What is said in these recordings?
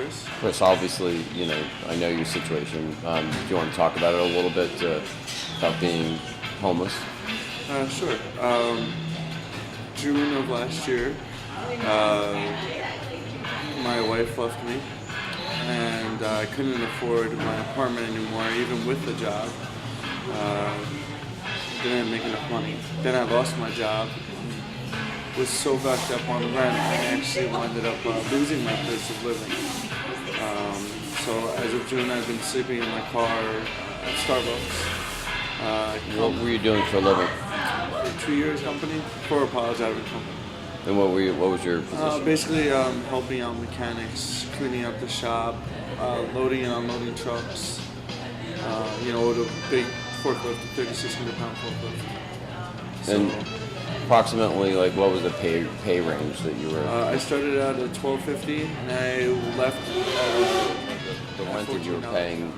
Chris. Chris, obviously, I know your situation. Do you want to talk about it a little bit about being homeless? Sure. June of last year, my wife left me, and I couldn't afford my apartment anymore, even with the job. Didn't make enough money. Then I lost my job. Was so backed up on rent, I actually ended up losing my place of living. So as of June, I've been sleeping in my car at Starbucks. What were you doing for a living? 2 years company for a apology company. And what was your position? Basically, helping out mechanics, cleaning up the shop, loading and unloading trucks. With a big forklift, a 3,600-pound forklift. So, and approximately, what was the pay range that you were? I started out at $12.50, and I left. The rent that you were paying.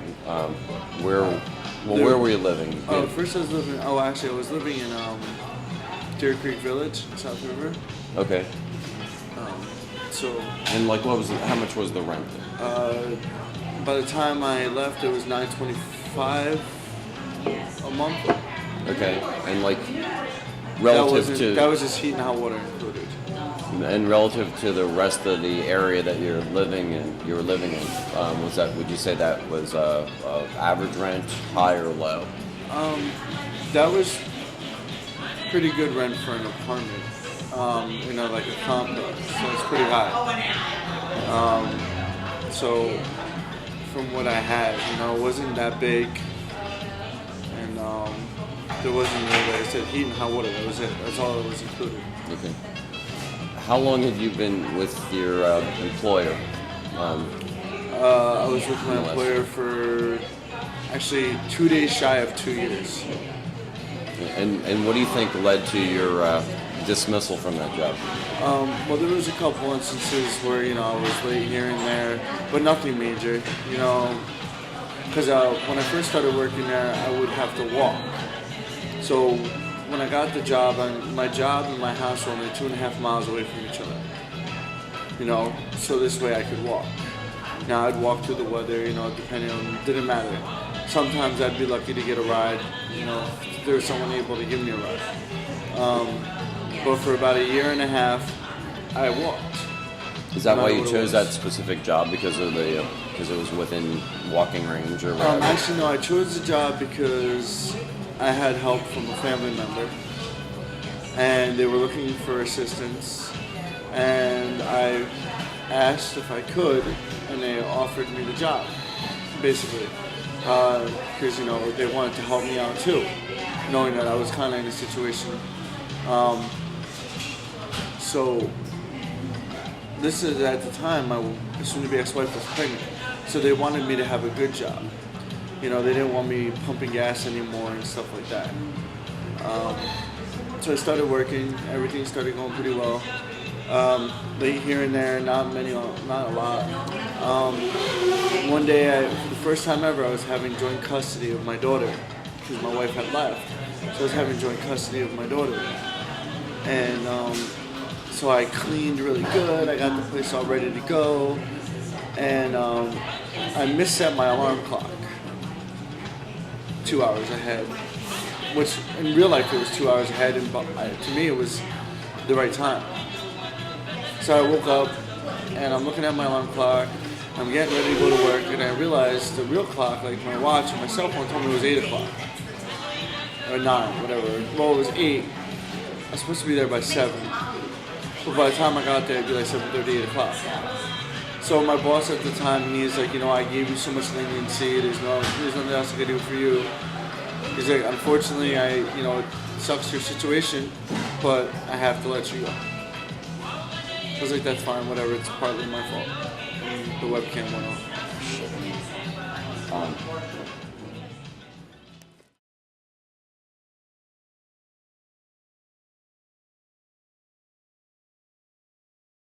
Where were you living? First I was living. I was living in Deer Creek Village, South River. Okay. And how much was the rent? By the time I left, it was $9.25 a month. Okay, and relative that was just heat and hot water included. And relative to the rest of the area that you were living in, would you say that was average rent, high or low? That was pretty good rent for an apartment. Like a complex, so it's pretty high. So from what I had, it wasn't that big, and there wasn't really, like I said, heat and hot water. That was it. That's all that was included. Okay. How long have you been with your employer? I was with my employer for actually 2 days shy of 2 years. And what do you think led to your dismissal from that job? Well, there was a couple instances where I was late here and there, but nothing major. Because when I first started working there, I would have to walk. So when I got the job, my job and my house were only 2.5 miles away from each other. So this way I could walk. Now I'd walk through the weather, depending on, didn't matter. Sometimes I'd be lucky to get a ride, if there was someone able to give me a ride. But for about 1.5 years, I walked. Is that why you chose that specific job, because it was within walking range, or whatever? Actually, no. I chose the job because I had help from a family member, and they were looking for assistance, and I asked if I could, and they offered me the job, basically, because they wanted to help me out too, knowing that I was kind of in a situation. So this is at the time my soon-to-be ex-wife was pregnant, so they wanted me to have a good job. They didn't want me pumping gas anymore and stuff like that. So I started working. Everything started going pretty well. Late here and there, not a lot. One day, for the first time ever, I was having joint custody of my daughter because my wife had left. So I was having joint custody of my daughter, and so I cleaned really good. I got the place all ready to go, and I misset my alarm clock 2 hours ahead, which in real life it was 2 hours ahead, and to me it was the right time. So I woke up, and I'm looking at my alarm clock. I'm getting ready to go to work, and I realized the real clock, like my watch and my cell phone, told me it was 8 o'clock. Or 9, whatever. Well, it was 8. I was supposed to be there by 7. But by the time I got there, it'd be like 7:30, 8 o'clock. So my boss at the time, he's like, I gave you so much leniency. There's nothing else I can do for you. He's like, unfortunately, it sucks your situation, but I have to let you go. I was like, that's fine, whatever. It's partly my fault. And the webcam went off.